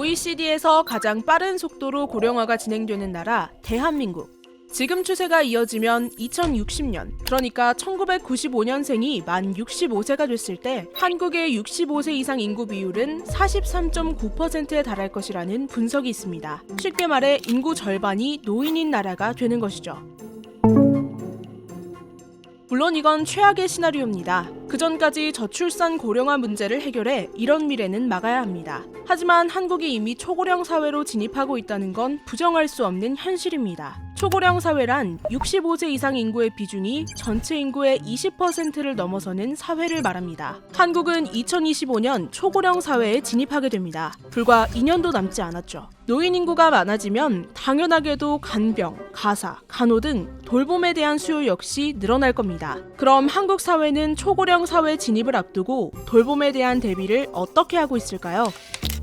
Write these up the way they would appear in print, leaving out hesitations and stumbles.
OECD에서 가장 빠른 속도로 고령화가 진행되는 나라 대한민국. 지금 추세가 이어지면 2060년, 그러니까 1995년생이 만 65세가 됐을 때 한국의 65세 이상 인구 비율은 43.9%에 달할 것이라는 분석이 있습니다. 쉽게 말해 인구 절반이 노인인 나라가 되는 것이죠. 물론 이건 최악의 시나리오입니다. 그전까지 저출산 고령화 문제를 해결해 이런 미래는 막아야 합니다. 하지만 한국이 이미 초고령 사회로 진입하고 있다는 건 부정할 수 없는 현실입니다. 초고령 사회란 65세 이상 인구의 비중이 전체 인구의 20%를 넘어서는 사회를 말합니다. 한국은 2025년 초고령 사회에 진입하게 됩니다. 불과 2년도 남지 않았죠. 노인 인구가 많아지면 당연하게도 간병, 가사, 간호 등 돌봄에 대한 수요 역시 늘어날 겁니다. 그럼 한국 사회는 초고령 사회 진입을 앞두고 돌봄에 대한 대비를 어떻게 하고 있을까요?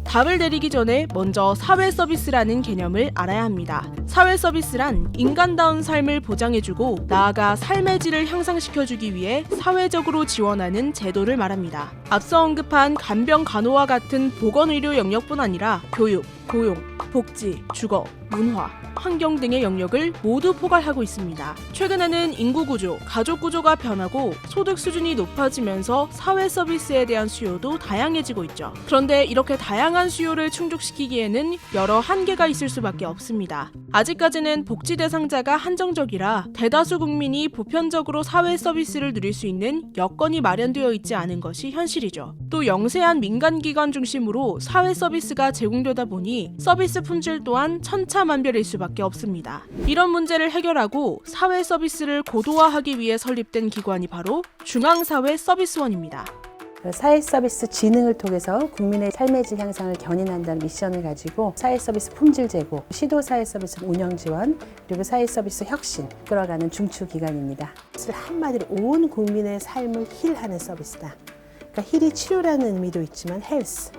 답을 내리기 전에 먼저 사회 서비스라는 개념을 알아야 합니다. 사회 서비스란 인간다운 삶을 보장해주고 나아가 삶의 질을 향상시켜주기 위해 사회적으로 지원하는 제도를 말합니다. 앞서 언급한 간병 간호와 같은 보건의료 영역뿐 아니라 교육, 고용, 복지, 주거, 문화, 환경 등의 영역을 모두 포괄하고 있습니다. 최근에는 인구구조, 가족구조가 변하고 소득 수준이 높아지면서 사회 서비스에 대한 수요도 다양해지고 있죠. 그런데 이렇게 다양한 수요를 충족시키기에는 여러 한계가 있을 수밖에 없습니다. 아직까지는 복지 대상자가 한정적이라 대다수 국민이 보편적으로 사회 서비스를 누릴 수 있는 여건이 마련되어 있지 않은 것이 현실이죠. 또 영세한 민간기관 중심으로 사회 서비스가 제공되다 보니 서비스 품질 또한 천차만별일 수밖에 없습니다. 이런 문제를 해결하고 사회 서비스를 고도화하기 위해 설립된 기관이 바로 중앙사회서비스원입니다. 사회 서비스 진흥을 통해서 국민의 삶의 질 향상을 견인한다는 미션을 가지고 사회 서비스 품질 제고, 시도 사회 서비스 운영 지원, 그리고 사회 서비스 혁신 끌어가는 중추 기관입니다. 한마디로 온 국민의 삶을 힐하는 서비스다. 그러니까 힐이 치료라는 의미도 있지만 헬스,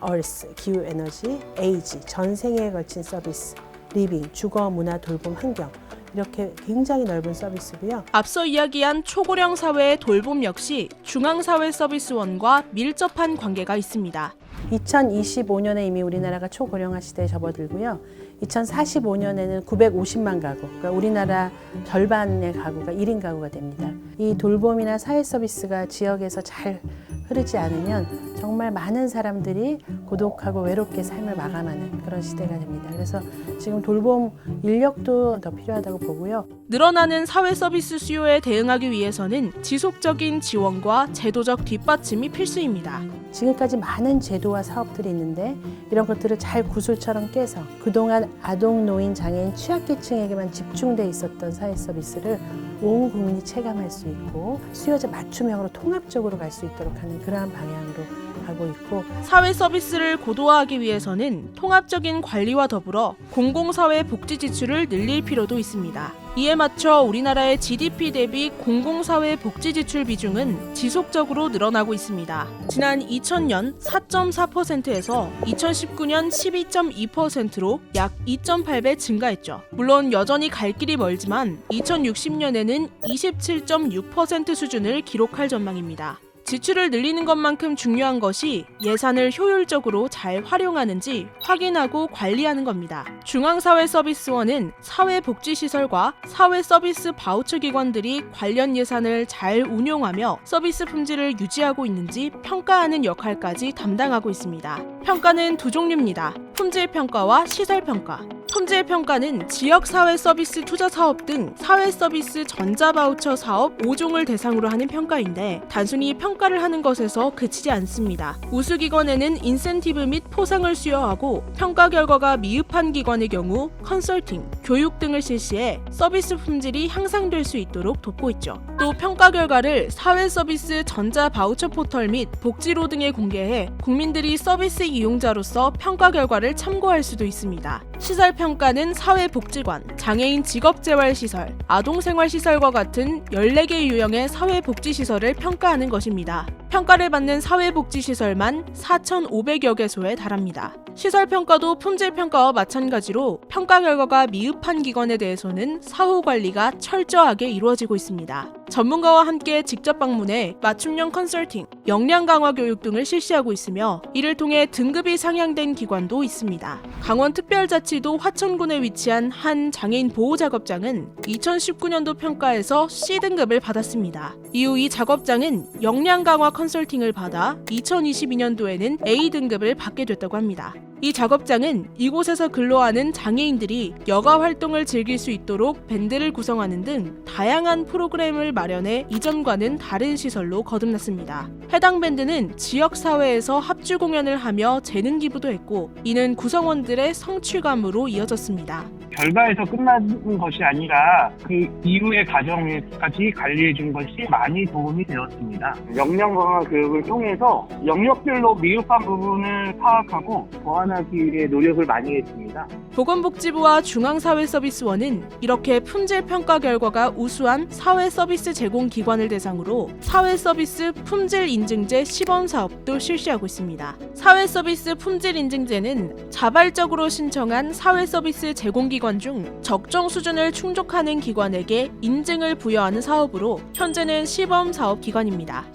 얼스, 기후 에너지, 에이지, 전생에 걸친 서비스, 리빙, 주거, 문화, 돌봄, 환경 이렇게 굉장히 넓은 서비스고요. 앞서 이야기한 초고령 사회의 돌봄 역시 중앙사회서비스원과 밀접한 관계가 있습니다. 2025년에 이미 우리나라가 초고령화 시대에 접어들고요. 2045년에는 950만 가구, 그러니까 우리나라 절반의 가구가 1인 가구가 됩니다. 이 돌봄이나 사회 서비스가 지역에서 잘 흐르지 않으면 정말 많은 사람들이 고독하고 외롭게 삶을 마감하는 그런 시대가 됩니다. 그래서 지금 돌봄 인력도 더 필요하다고 보고요. 늘어나는 사회 서비스 수요에 대응하기 위해서는 지속적인 지원과 제도적 뒷받침이 필수입니다. 지금까지 많은 제도와 사업들이 있는데 이런 것들을 잘 구슬처럼 깨서 그동안 아동, 노인, 장애인, 취약계층에게만 집중돼 있었던 사회 서비스를 온 국민이 체감할 수 있고 수요자 맞춤형으로 통합적으로 갈 수 있도록 하는 그러한 방향으로 가고 있고, 사회 서비스를 고도화하기 위해서는 통합적인 관리와 더불어 공공사회 복지 지출을 늘릴 필요도 있습니다. 이에 맞춰 우리나라의 GDP 대비 공공사회 복지 지출 비중은 지속적으로 늘어나고 있습니다. 지난 2000년 4.4%에서 2019년 12.2%로 약 2.8배 증가했죠. 물론 여전히 갈 길이 멀지만 2060년에는 27.6% 수준을 기록할 전망입니다. 지출을 늘리는 것만큼 중요한 것이 예산을 효율적으로 잘 활용하는지 확인하고 관리하는 겁니다. 중앙사회서비스원은 사회복지시설과 사회서비스 바우처 기관들이 관련 예산을 잘 운용하며 서비스 품질을 유지하고 있는지 평가하는 역할까지 담당하고 있습니다. 평가는 두 종류입니다. 품질평가와 시설평가. 품질평가는 지역사회서비스 투자사업 등 사회서비스 전자바우처 사업 5종을 대상으로 하는 평가인데 단순히 평가를 하는 것에서 그치지 않습니다. 우수기관에는 인센티브 및 포상을 수여하고 평가 결과가 미흡한 기관의 경우 컨설팅, 교육 등을 실시해 서비스 품질이 향상될 수 있도록 돕고 있죠. 또 평가 결과를 사회서비스 전자바우처 포털 및 복지로 등에 공개해 국민들이 서비스 이용자로서 평가 결과를 참고할 수도 있습니다. 시설평가는 사회복지관, 장애인 직업재활시설, 아동생활시설과 같은 14개 유형의 사회복지시설을 평가하는 것입니다. 평가를 받는 사회복지시설만 4,500여 개소에 달합니다. 시설평가도 품질평가와 마찬가지로 평가 결과가 미흡한 기관에 대해서는 사후 관리가 철저하게 이루어지고 있습니다. 전문가와 함께 직접 방문해 맞춤형 컨설팅, 역량 강화 교육 등을 실시하고 있으며 이를 통해 등급이 상향된 기관도 있습니다. 강원특별자치도 화천군에 위치한 한 장애인 보호작업장은 2019년도 평가에서 C등급을 받았습니다. 이후 이 작업장은 역량 강화 컨설팅을 받아 2022년도에는 A등급을 받게 됐다고 합니다. 이 작업장은 이곳에서 근로하는 장애인들이 여가 활동을 즐길 수 있도록 밴드를 구성하는 등 다양한 프로그램을 마련해 이전과는 다른 시설로 거듭났습니다. 해당 밴드는 지역사회에서 합주 공연을 하며 재능 기부도 했고 이는 구성원들의 성취감으로 이어졌습니다. 결과에서 끝나는 것이 아니라 그 이후의 과정까지 관리해 준 것이 많이 도움이 되었습니다. 역량 강화 교육을 통해서 영역별로 미흡한 부분을 파악하고 보완하기 위해 노력을 많이 했습니다. 보건복지부와 중앙사회서비스원은 이렇게 품질 평가 결과가 우수한 사회서비스 제공 기관을 대상으로 사회서비스 품질 인증제 시범 사업도 실시하고 있습니다. 사회서비스 품질 인증제는 자발적으로 신청한 사회서비스 제공기관 중 적정 수준을 충족하는 기관에게 인증을 부여하는 사업으로 현재는 시범 사업 기관입니다.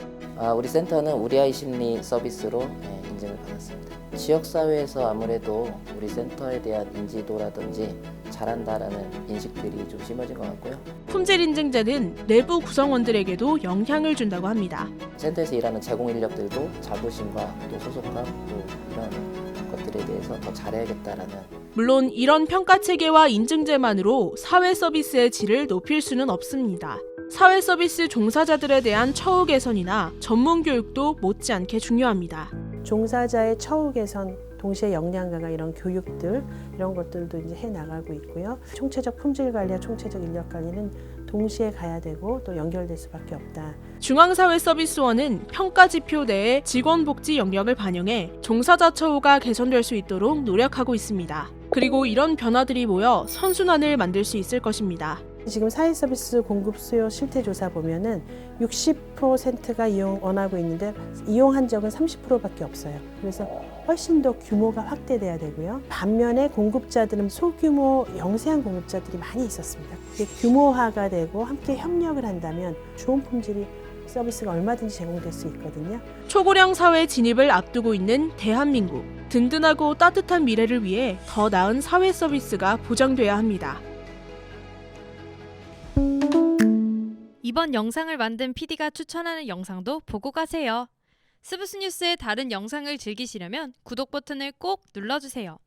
우리 센터는 우리 아이 심리 서비스로 인증을 받았습니다. 지역사회에서 아무래도 우리 센터에 대한 인지도라든지 잘한다라는 인식들이 좀 심해진 것 같고요. 품질 인증제는 내부 구성원들에게도 영향을 준다고 합니다. 센터에서 일하는 제공 인력들도 자부심과 또 소속감 또 이런 것들에 대해서 더 잘해야겠다라는 물론 이런 평가 체계와 인증제만으로 사회 서비스의 질을 높일 수는 없습니다. 사회 서비스 종사자들에 대한 처우 개선이나 전문 교육도 못지않게 중요합니다. 종사자의 처우 개선, 동시에 역량 강화 이런 교육들 이런 것들도 이제 해 나가고 있고요. 총체적 품질 관리와 총체적 인력 관리는 동시에 가야 되고 또 연결될 수밖에 없다. 중앙사회서비스원은 평가 지표 내에 직원 복지 영역을 반영해 종사자 처우가 개선될 수 있도록 노력하고 있습니다. 그리고 이런 변화들이 모여 선순환을 만들 수 있을 것입니다. 지금 사회서비스 공급 수요 실태조사 보면은 60%가 이용 원하고 있는데 이용한 적은 30%밖에 없어요. 그래서 훨씬 더 규모가 확대돼야 되고요. 반면에 공급자들은 소규모 영세한 공급자들이 많이 있었습니다. 이게 규모화가 되고 함께 협력을 한다면 좋은 품질이 서비스가 얼마든지 제공될 수 있거든요. 초고령 사회 진입을 앞두고 있는 대한민국. 든든하고 따뜻한 미래를 위해 더 나은 사회 서비스가 보장돼야 합니다. 이번 영상을 만든 PD가 추천하는 영상도 보고 가세요. 스브스 뉴스의 다른 영상을 즐기시려면 구독 버튼을 꼭 눌러주세요.